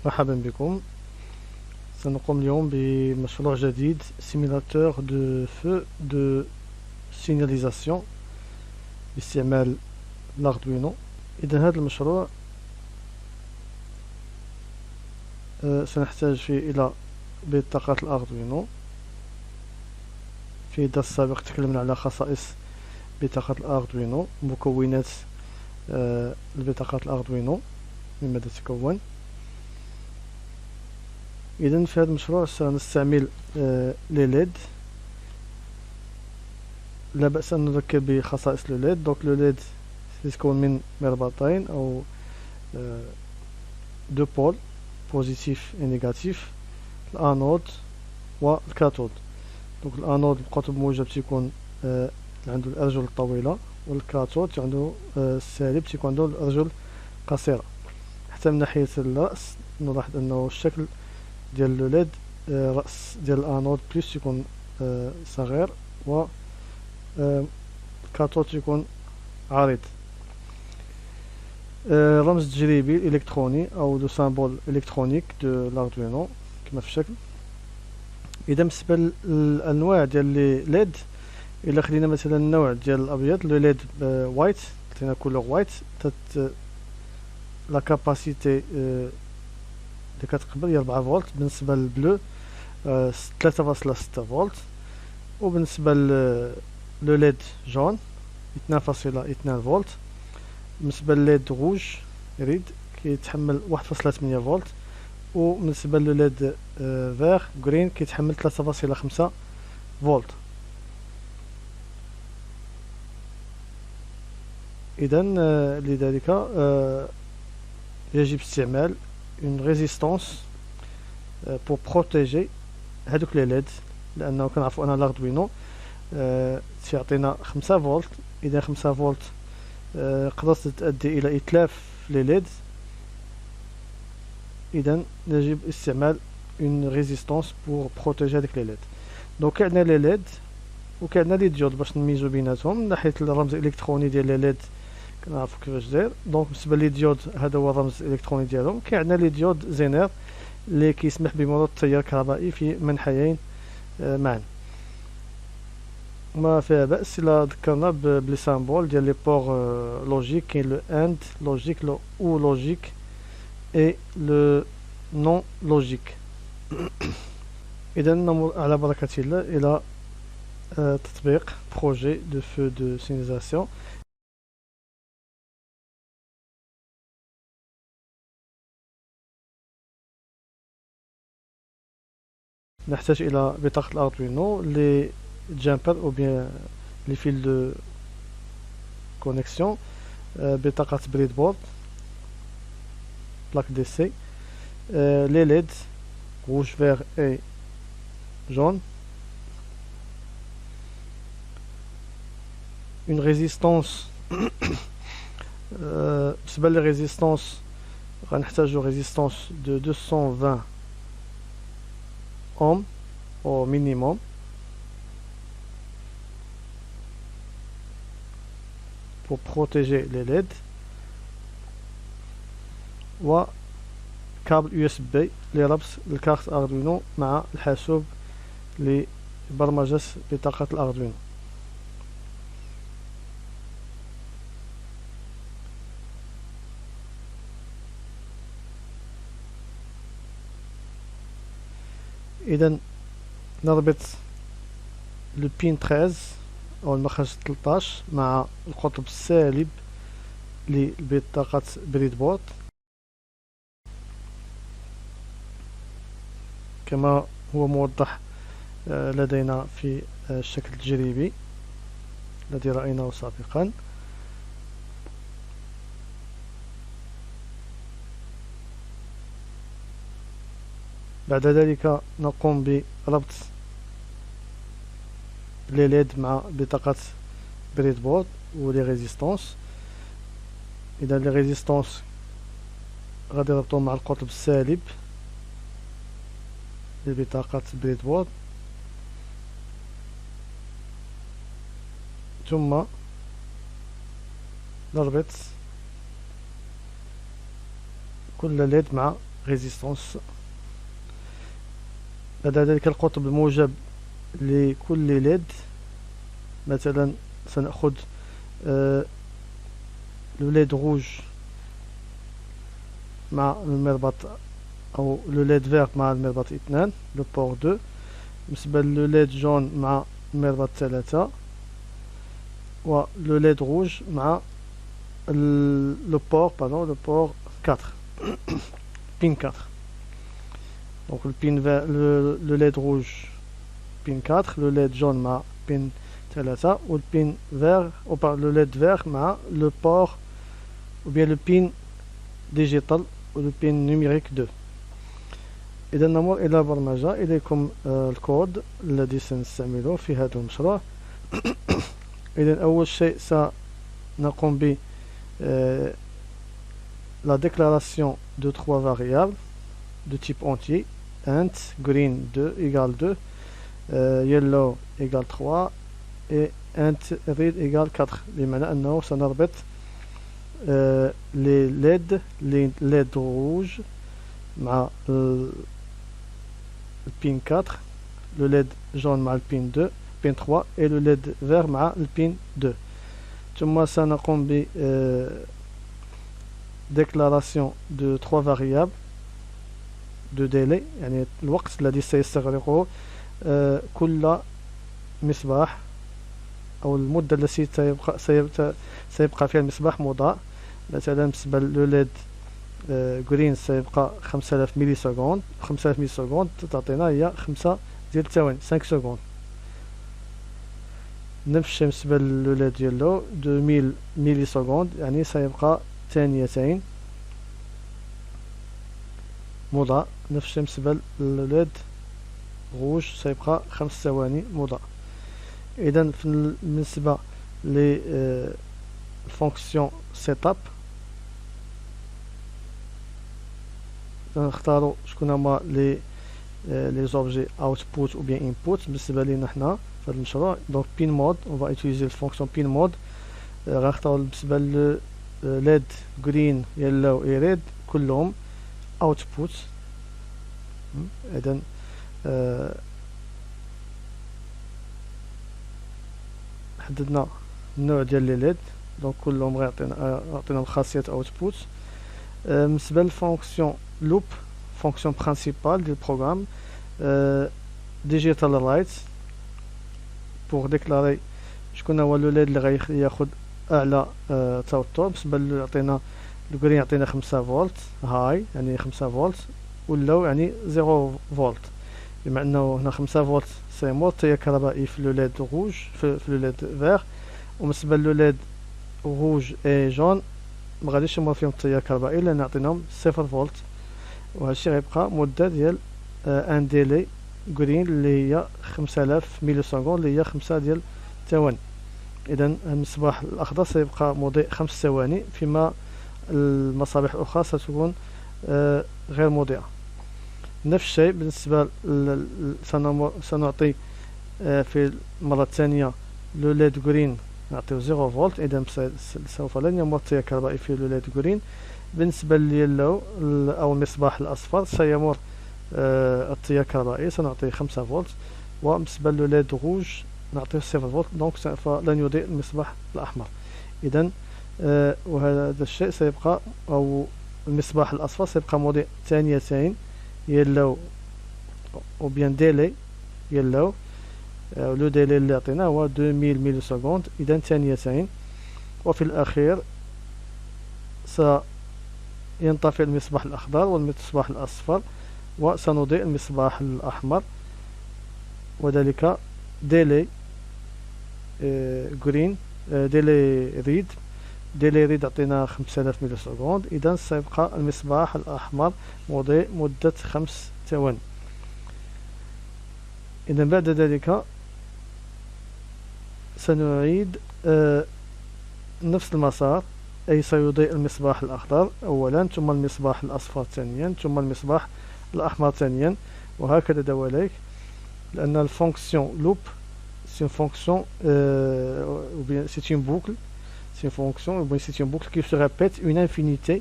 مرحبا بكم. سنقوم اليوم بمشروع جديد سيميلاتور دو فو دو سيناليزاسيون باستعمال الأردوينو. إذا هذا المشروع سنحتاج فيه إلى بطاقة الأردوينو. في الدرس السابق تكلمنا على خصائص بطاقة الأردوينو، مكونات البطاقة الأردوينو، من ماذا تتكون. إذا في هذا المشروع سنستعمل لي ليد. لا بأس أن نذكر بخصائص لو ليد. دونك لو ليد يتكون من مربطين أو دو بول بوزيتيف و نيجاتيف، الانود والكاثود. دونك الانود القطب الموجب تيكون عنده الارجل الطويله، والكاثود عنده السالب تيكون عنده الارجل قصيره. حتى من ناحيه الراس نلاحظ انه الشكل ديال لو ليد راس ديال الانود بلس تيكون صغير، و الكاثود تيكون عريض. رمز التجريبي الالكتروني او لو سامبول الكترونيك دو لاردوينو كما في الشكل. اذا بالنسبه للانواع ديال لي ليد، الا خدينا مثلا النوع ديال الابيض لو ليد وايت، خدينا كولور وايت، لا كاباسيتي اللي كتقبل هي 4 فولت. بالنسبه للبلو 3.6 فولت. وبالنسبه لو ليد جون 2.2 فولت. بالنسبه لليد روج ريد كيتحمل 1.8 فولت. وبالنسبه لليد فيغ غرين كيتحمل 3.5 فولت. اذا لذلك يجب استعمال اون ريزيستانس بور بروتيجي هذوك لي ليد، لانه كنعرفوا ان لاردوينو تيعطينا 5 فولت. اذا 5 فولت قدرت تؤدي الى اتلاف لي ليد. اذا يجب استعمال اون ريزيستانس بور بروتيجي هذيك لي ليد. دونك عندنا لي ليد وكاين لي ديود باش نميزو بيناتهم من ناحيه الرمز الالكتروني ديال لي ليد كنعرفو كيفاش داير. دونك بالنسبه لي ديود هذا هو الرمز الالكتروني ديالهم. كاين عندنا لي ديود زينير اللي كيسمح بمرور التيار الكهربائي في منحيين معا. ما فيها باس الا ذكرنا بلي سامبول ديال لي بور لوجيك. كاين لو اند لوجيك، لو او لوجيك اي لو نون لوجيك. اذا نمر على بركه الله الى تطبيق بروجي دو فو دو سيناليزاسيون. نحتاج الى بطاقة الاردوينو، لي جامبر او بيان لي فيل دو كونيكسيون، بطاقة بريد بورد، بلاك دي سي، لي ليد روج فيغ اي جون، اون ريزيستانس. بالنسبة لي ريزيستانس غنحتاجو ريزيستانس دو 220 اوم au minimum. Pour protéger les LED. وكابل USB لربط الكارت أردوينو مع الحاسوب لبرمجة بطاقة الأردوينو. إذا نربط البين 13 أو المخرج 13 مع القطب السالب لبطاقة بريد بورد كما هو موضح لدينا في الشكل التجريبي الذي رأيناه سابقا. بعد ذلك نقوم بربط لي ليد مع بطاقة بريد بورد ولي ريزيستانس. إذا لي ريزيستانس غادي نربطوهم مع القطب السالب لبطاقة بريد بورد، ثم نربط كل ليد مع ريزيستانس. بعد ذلك القطب الموجب لكل ليد، مثلا سنأخذ لو ليد روج مع المربط أو لو ليد فيغ مع المربط 2 لو بور 2، بالنسبة لو ليد جون مع المربط 3، و لو ليد روج مع لو بور 4 بين 4. Donc le pin vert, le LED rouge pin 4, le LED jaune مع pin 3 ou le pin vert ou par le LED vert مع le port ou bien le pin digital ou le pin numérique 2. إذا نمر إلى برمجة. إليكم الكود الذي سنستعمله في هذا المشروع. إذا أول شيء سنقوم ب la déclaration de 3 variables de type entier. Int green 2 égale 2, yellow égale 3 et int red égale 4. بمعنى أنه سنربط les LED rouge مع le pin 4, le LED jaune مع le pin 2 pin 3 et le LED vert مع le pin 2. ثم سنقوم ب déclaration de 3 variables de délai، يعني الوقت الذي سيستغرقه كل مصباح، أو المدة التي سيبقى فيها المصباح مضاء. مثلا بالنسبة للوليد جرين سيبقى 5000 ملي سكوند. 5000 ملي سكوند تعطينا هي 5 ديال الثواني 5 سكوند. نفس الشيء بالنسبة للوليد يلو 2000 ملي سكوند، يعني سيبقى ثانيتين مضاء. نفس الشيء بالنسبة للوليد روج سيبقى 5 ثواني مضاء. إذا بالنسبة للفونكسيون سيتاب نختاروا شكون هما لي زوبجي اوتبوت او بيان انبوت بالنسبة لينا حنا في هذا المشروع. دونك بين مود اون فا utiliser الفونكسيون بين مود. غنختاروا بالنسبة ل ليد جرين يلو اي ريد كلهم اوتبوت. اذا حددنا النوع ديال لي ليد، دونك كلهم غيعطينا الخاصية اوتبوت. بالنسبة للفونكسيون لوب، فونكسيون برينسيبال ديال البروغرام، ديجيتال رايت بوغ ديكلاري شكون هو لو ليد اللي غياخد اعلى توتر. بالنسبة ل يعطينا الجرين يعطينا 5 فولت هاي، يعني 5 فولت، واللو يعني 0 فولت، بما انه هنا 5 فولت سيمور التيار الكهربائي في لو ليد روج في لو ليد فيغ. وبالنسبة لو ليد روج اي جون ما غاديش يمر فيهم التيار الكهربائي لان عطيناهم 0 فولت، وهادشي غيبقى مدة ديال ان ديلي جرين اللي هي 5000 ملي سكوند اللي هي 5 ديال الثواني. اذا المصباح الاخضر سيبقى مضيء 5 ثواني، فيما المصابيح الاخرى ستكون غير مضيئة. نفس الشيء بالنسبة سنعطي في المرة الثانية لو ليد جرين نعطيو 0 فولت، إذا سوف لن يمر التيار الكهربائي في لو ليد جرين. بالنسبة لليلو أو المصباح الأصفر سيمر التيار الكهربائي، سنعطي 5 فولت. وبالنسبة للو ليد روج نعطيه 0 فولت، دونك سوف لن يضيء المصباح الأحمر. إذا وهذا الشيء سيبقى، أو المصباح الأصفر سيبقى مضيء ثانيتين يلو او بيان ديلي يلو. لو ديلي اللي عطيناه هو 2000 ملي سكوند، اذا ثانيتين. وفي الاخير سينطفئ المصباح الاخضر والمصباح الاصفر، وسنضيء المصباح الاحمر، وذلك ديلي جرين ديلي ريد. ديلي ريد عطينا 5000 ملي سكوند، اذا سيبقى المصباح الاحمر مضيء مدة 5 ثواني. اذا بعد ذلك سنعيد نفس المسار، اي سيضيء المصباح الاخضر اولا، ثم المصباح الاصفر ثانيا، ثم المصباح الاحمر ثانيا، وهكذا دواليك. لان الفونكسيون لوب سي فونكسيون ou bien c'est une boucle. C'est une fonction, c'est une boucle qui se répète une infinité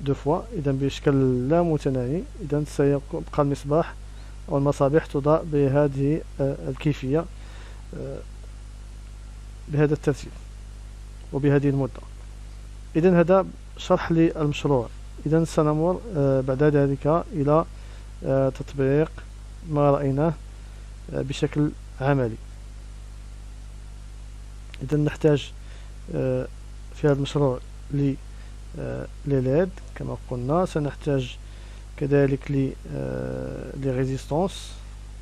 دو فوا، إذا بشكل لا متناهي. إذا سيبقى المصباح أو المصابيح تضاء بهذه الكيفية، بهذا الترتيب وبهذه المدة. إذا هذا شرح للمشروع. إذا سنمر بعد ذلك إلى تطبيق ما رأيناه بشكل عملي. إذا نحتاج في هذا المشروع لليد كما قلنا. سنحتاج كذلك لي ريزيستانس،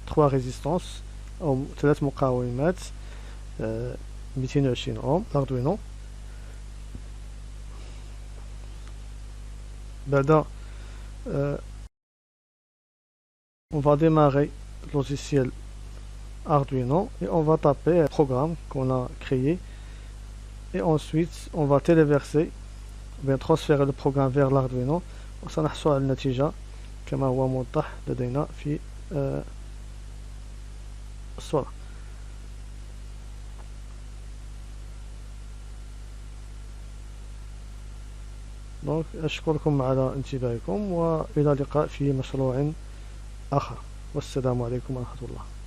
3 ريزيستانس أو 3 مقاومات، 220 أوم أردوينو. بعد on va démarrer le logiciel Arduino et on va taper le programme qu'on a créé, et ensuite on va téléverser ou bien transférer le programme vers l'Arduino وسنحصل على النتيجة كما هو موضح لدينا في الصورة. دونك أشكركم على انتباهكم، وإلى اللقاء في مشروع آخر، والسلام عليكم ورحمة الله.